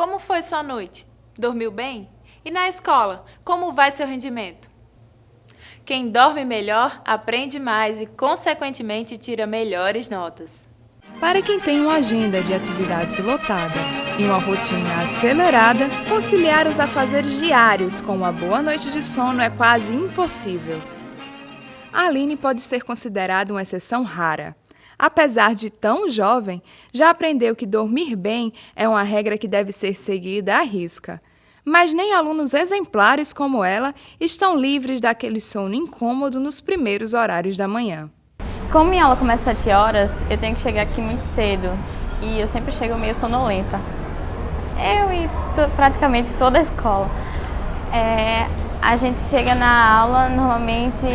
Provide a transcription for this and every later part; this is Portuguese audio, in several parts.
Como foi sua noite? Dormiu bem? E na escola, como vai seu rendimento? Quem dorme melhor aprende mais e, consequentemente, tira melhores notas. Para quem tem uma agenda de atividades lotada e uma rotina acelerada, conciliar os afazeres diários com uma boa noite de sono é quase impossível. A Aline pode ser considerada uma exceção rara. Apesar de tão jovem, já aprendeu que dormir bem é uma regra que deve ser seguida à risca. Mas nem alunos exemplares como ela estão livres daquele sono incômodo nos primeiros horários da manhã. Como minha aula começa às 7 horas, eu tenho que chegar aqui muito cedo e eu sempre chego meio sonolenta. Eu e praticamente toda a escola. A gente chega na aula, normalmente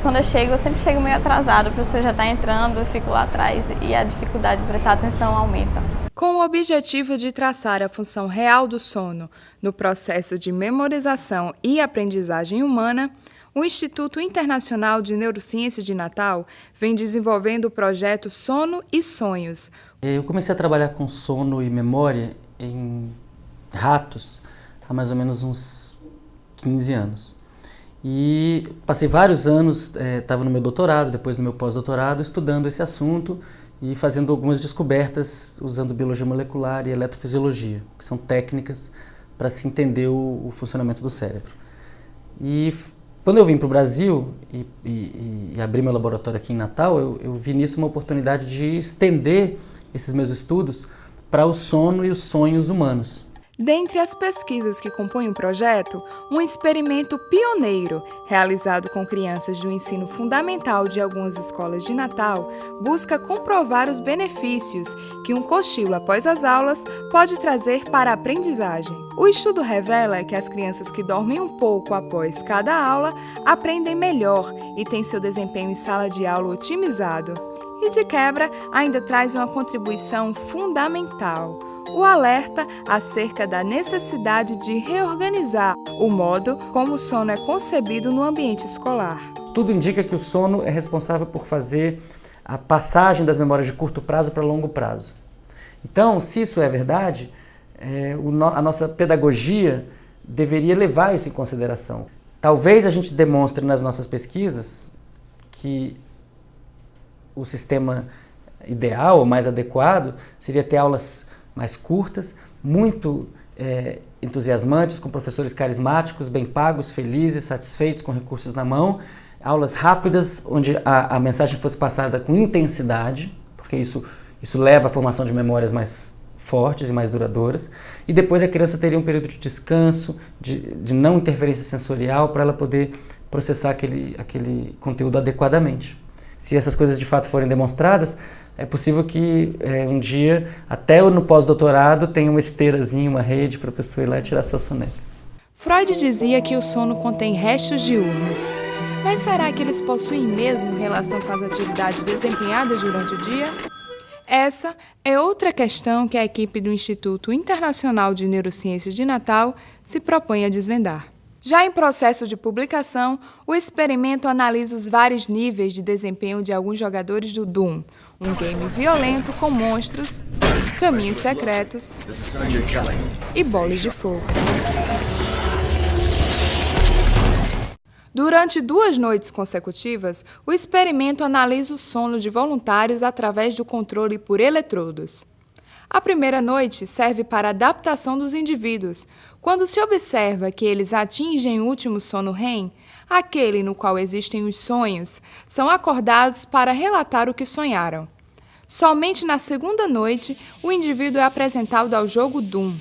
quando eu sempre chego meio atrasado, o professor já está entrando, eu fico lá atrás e a dificuldade de prestar atenção aumenta. Com o objetivo de traçar a função real do sono no processo de memorização e aprendizagem humana, o Instituto Internacional de Neurociência de Natal vem desenvolvendo o projeto Sono e Sonhos. Eu comecei a trabalhar com sono e memória em ratos há mais ou menos uns 15 anos. E passei vários anos, estava no meu doutorado, depois no meu pós-doutorado, estudando esse assunto e fazendo algumas descobertas usando biologia molecular e eletrofisiologia, que são técnicas para se entender o funcionamento do cérebro. E quando eu vim para o Brasil e abri meu laboratório aqui em Natal, eu vi nisso uma oportunidade de estender esses meus estudos para o sono e os sonhos humanos. Dentre as pesquisas que compõem o projeto, um experimento pioneiro, realizado com crianças do ensino fundamental de algumas escolas de Natal, busca comprovar os benefícios que um cochilo após as aulas pode trazer para a aprendizagem. O estudo revela que as crianças que dormem um pouco após cada aula aprendem melhor e têm seu desempenho em sala de aula otimizado. E de quebra, ainda traz uma contribuição fundamental: o alerta acerca da necessidade de reorganizar o modo como o sono é concebido no ambiente escolar. Tudo indica que o sono é responsável por fazer a passagem das memórias de curto prazo para longo prazo. Então, se isso é verdade, a nossa pedagogia deveria levar isso em consideração. Talvez a gente demonstre nas nossas pesquisas que o sistema ideal, ou mais adequado, seria ter aulas mais curtas, muito entusiasmantes, com professores carismáticos, bem pagos, felizes, satisfeitos, com recursos na mão, aulas rápidas, onde a mensagem fosse passada com intensidade, porque isso leva à formação de memórias mais fortes e mais duradouras, e depois a criança teria um período de descanso, de não interferência sensorial, para ela poder processar aquele conteúdo adequadamente. Se essas coisas de fato forem demonstradas, é possível que um dia, até no pós-doutorado, tenha uma esteirazinha, uma rede para a pessoa ir lá e tirar sua soneca. Freud dizia que o sono contém restos diurnos. Mas será que eles possuem mesmo relação com as atividades desempenhadas durante o dia? Essa é outra questão que a equipe do Instituto Internacional de Neurociência de Natal se propõe a desvendar. Já em processo de publicação, o experimento analisa os vários níveis de desempenho de alguns jogadores do Doom, um game violento com monstros, caminhos secretos e bolas de fogo. Durante 2 noites consecutivas, o experimento analisa o sono de voluntários através do controle por eletrodos. A primeira noite serve para a adaptação dos indivíduos. Quando se observa que eles atingem o último sono REM, aquele no qual existem os sonhos, são acordados para relatar o que sonharam. Somente na segunda noite, o indivíduo é apresentado ao jogo Doom.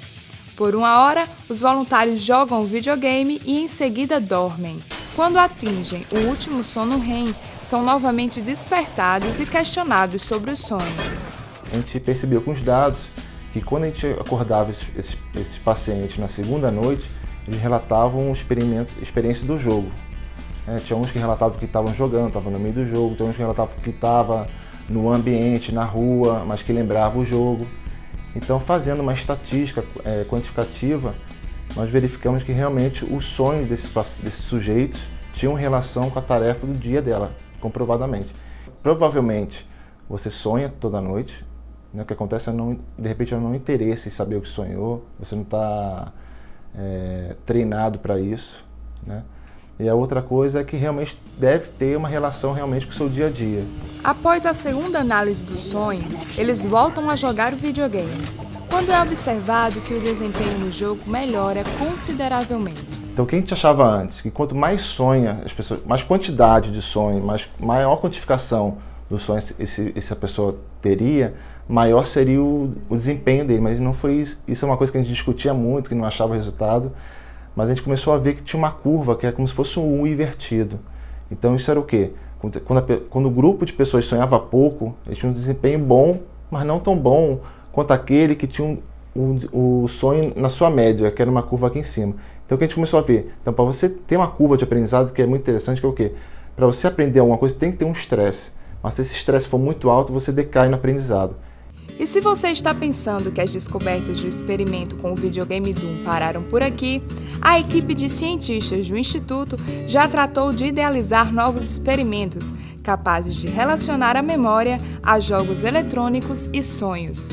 Por 1 hora, os voluntários jogam o videogame e em seguida dormem. Quando atingem o último sono REM, são novamente despertados e questionados sobre o sonho. A gente percebeu com os dados que quando a gente acordava esses pacientes na segunda noite, eles relatavam experiência do jogo. Tinha uns que relatavam que estavam jogando, estavam no meio do jogo, tinha uns que relatavam que estavam no ambiente, na rua, mas que lembravam o jogo. Então, fazendo uma estatística quantificativa, nós verificamos que realmente os sonhos desses sujeitos tinham relação com a tarefa do dia dela, comprovadamente. Provavelmente, você sonha toda noite, né? O que acontece é, de repente, é não interesse em saber o que sonhou, você não está treinado para isso, né? E a outra coisa é que realmente deve ter uma relação realmente com o seu dia a dia. Após a segunda análise do sonho, eles voltam a jogar o videogame, quando é observado que o desempenho no jogo melhora consideravelmente. Então, o que a gente achava antes, que quanto mais sonha, as pessoas, mais quantidade de sonho, maior quantificação do sonho essa pessoa teria, maior seria o desempenho dele. Mas não foi isso. Isso é uma coisa que a gente discutia muito, que não achava resultado. Mas a gente começou a ver que tinha uma curva que é como se fosse um U invertido. Então isso era o quê? Quando o grupo de pessoas sonhava pouco, eles tinham um desempenho bom, mas não tão bom quanto aquele que tinha o sonho na sua média, que era uma curva aqui em cima. Então o que a gente começou a ver? Então, para você ter uma curva de aprendizado, que é muito interessante, que é o quê? Para você aprender alguma coisa, tem que ter um estresse. Mas se esse estresse for muito alto, você decai no aprendizado. E se você está pensando que as descobertas do experimento com o videogame Doom pararam por aqui, a equipe de cientistas do Instituto já tratou de idealizar novos experimentos capazes de relacionar a memória a jogos eletrônicos e sonhos.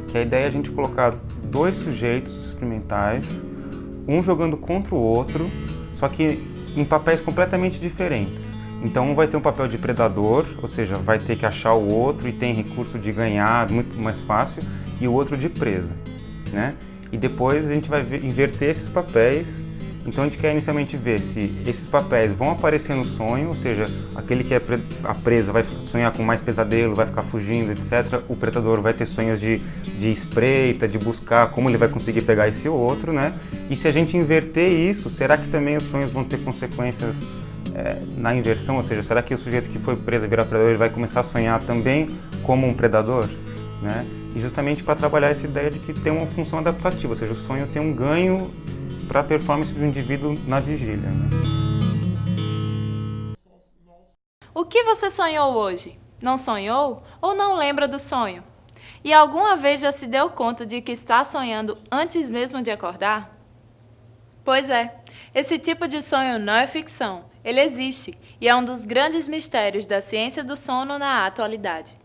Que a ideia é a gente colocar 2 sujeitos experimentais, um jogando contra o outro, só que em papéis completamente diferentes. Então um vai ter um papel de predador, ou seja, vai ter que achar o outro e tem recurso de ganhar muito mais fácil, e o outro de presa, né? E depois a gente vai inverter esses papéis. Então a gente quer inicialmente ver se esses papéis vão aparecer no sonho, ou seja, aquele que é a presa vai sonhar com mais pesadelo, vai ficar fugindo, etc. O predador vai ter sonhos de espreita, de buscar como ele vai conseguir pegar esse outro, né? E se a gente inverter isso, será que também os sonhos vão ter consequências na inversão? Ou seja, será que o sujeito que foi preso e virar predador ele vai começar a sonhar também como um predador, né? E justamente para trabalhar essa ideia de que tem uma função adaptativa, ou seja, o sonho tem um ganho para a performance do indivíduo na vigília, né? O que você sonhou hoje? Não sonhou ou não lembra do sonho? E alguma vez já se deu conta de que está sonhando antes mesmo de acordar? Pois é, esse tipo de sonho não é ficção, ele existe e é um dos grandes mistérios da ciência do sono na atualidade.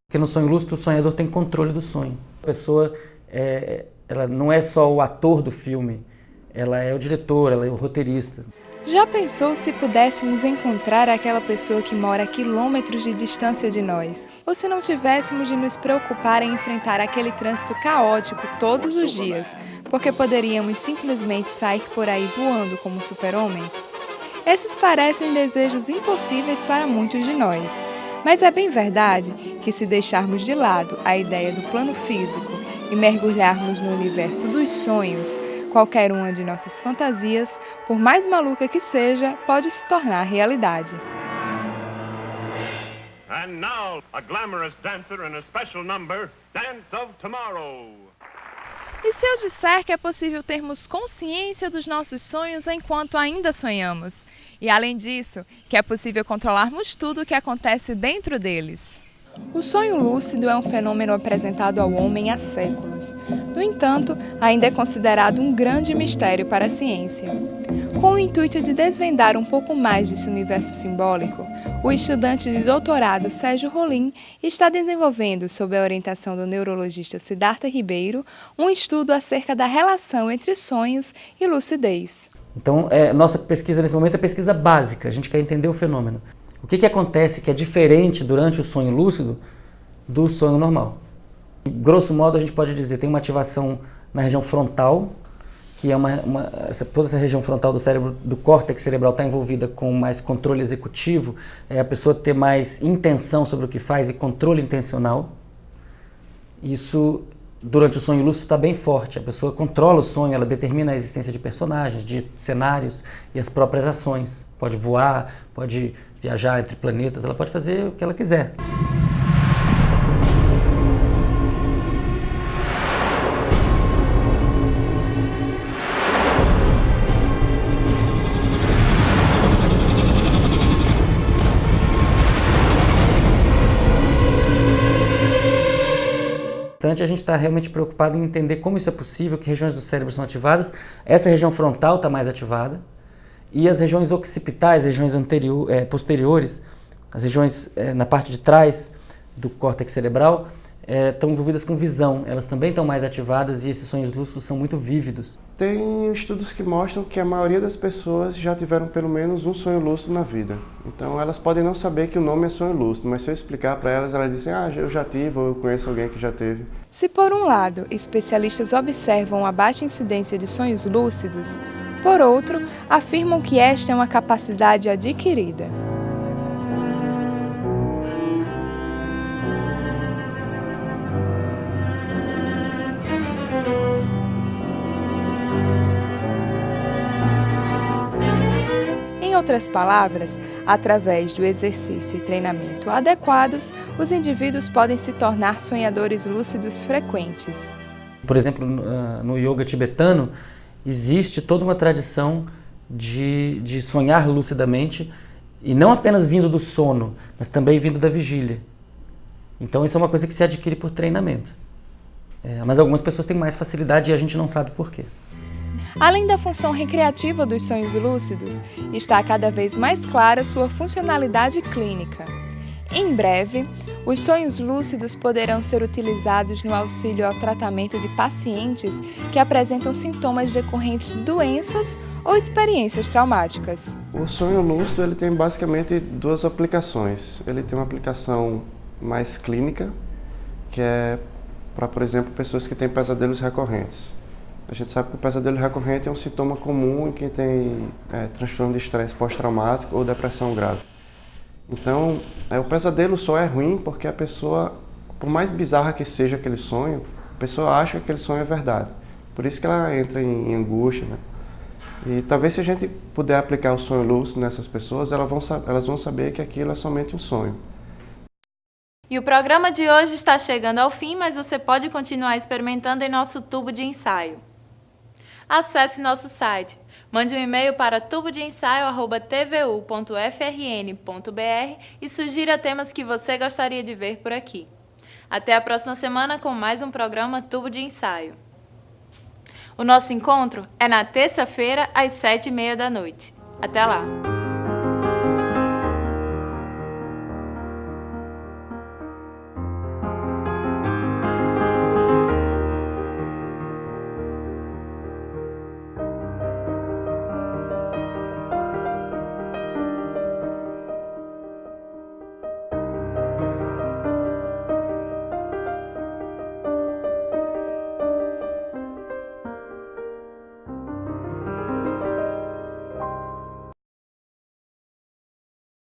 Porque no sonho lúcido, o sonhador tem controle do sonho. A pessoa, ela não é só o ator do filme, ela é o diretor, ela é o roteirista. Já pensou se pudéssemos encontrar aquela pessoa que mora a quilômetros de distância de nós? Ou se não tivéssemos de nos preocupar em enfrentar aquele trânsito caótico todos os dias, porque poderíamos simplesmente sair por aí voando como um super-homem? Esses parecem desejos impossíveis para muitos de nós. Mas é bem verdade que, se deixarmos de lado a ideia do plano físico e mergulharmos no universo dos sonhos, qualquer uma de nossas fantasias, por mais maluca que seja, pode se tornar realidade. And now, a glamorous dancer in a special number, Dance of Tomorrow. E se eu disser que é possível termos consciência dos nossos sonhos enquanto ainda sonhamos? E além disso, que é possível controlarmos tudo o que acontece dentro deles? O sonho lúcido é um fenômeno apresentado ao homem há séculos. No entanto, ainda é considerado um grande mistério para a ciência. Com o intuito de desvendar um pouco mais desse universo simbólico, o estudante de doutorado Sérgio Rolim está desenvolvendo, sob a orientação do neurologista Siddhartha Ribeiro, um estudo acerca da relação entre sonhos e lucidez. Então, nossa pesquisa nesse momento é pesquisa básica, a gente quer entender o fenômeno. O que acontece que é diferente durante o sonho lúcido do sonho normal? Grosso modo, a gente pode dizer que tem uma ativação na região frontal, que é toda essa região frontal do cérebro, do córtex cerebral, está envolvida com mais controle executivo, a pessoa ter mais intenção sobre o que faz e controle intencional. Isso, durante o sonho lúcido, está bem forte. A pessoa controla o sonho, ela determina a existência de personagens, de cenários e as próprias ações. Pode voar, pode viajar entre planetas, ela pode fazer o que ela quiser. importante a gente estar realmente preocupado em entender como isso é possível, que regiões do cérebro são ativadas. Essa região frontal está mais ativada e as regiões occipitais, regiões posteriores, as regiões na parte de trás do córtex cerebral, estão envolvidas com visão. Elas também estão mais ativadas e esses sonhos lúcidos são muito vívidos. Tem estudos que mostram que a maioria das pessoas já tiveram pelo menos um sonho lúcido na vida. Então elas podem não saber que o nome é sonho lúcido, mas se eu explicar para elas, elas dizem, eu já tive, ou eu conheço alguém que já teve. Se por um lado, especialistas observam a baixa incidência de sonhos lúcidos, por outro, afirmam que esta é uma capacidade adquirida. Em outras palavras, através do exercício e treinamento adequados, os indivíduos podem se tornar sonhadores lúcidos frequentes. Por exemplo, no yoga tibetano, existe toda uma tradição de sonhar lucidamente, e não apenas vindo do sono, mas também vindo da vigília. Então isso é uma coisa que se adquire por treinamento. Mas algumas pessoas têm mais facilidade e a gente não sabe por quê. Além da função recreativa dos sonhos lúcidos, está cada vez mais clara sua funcionalidade clínica. Em breve, os sonhos lúcidos poderão ser utilizados no auxílio ao tratamento de pacientes que apresentam sintomas decorrentes de doenças ou experiências traumáticas. O sonho lúcido ele tem basicamente duas aplicações. Ele tem uma aplicação mais clínica, que é para, por exemplo, pessoas que têm pesadelos recorrentes. A gente sabe que o pesadelo recorrente é um sintoma comum em quem tem transtorno de estresse pós-traumático ou depressão grave. Então, o pesadelo só é ruim porque a pessoa, por mais bizarra que seja aquele sonho, a pessoa acha que aquele sonho é verdade. Por isso que ela entra em angústia, né? E talvez se a gente puder aplicar o sonho lúcido nessas pessoas, elas vão saber que aquilo é somente um sonho. E o programa de hoje está chegando ao fim, mas você pode continuar experimentando em nosso tubo de ensaio. Acesse nosso site, mande um e-mail para tubodensaio@tvu.frn.br e sugira temas que você gostaria de ver por aqui. Até a próxima semana com mais um programa Tubo de Ensaio. O nosso encontro é na terça-feira, às 7h30 da noite. Até lá!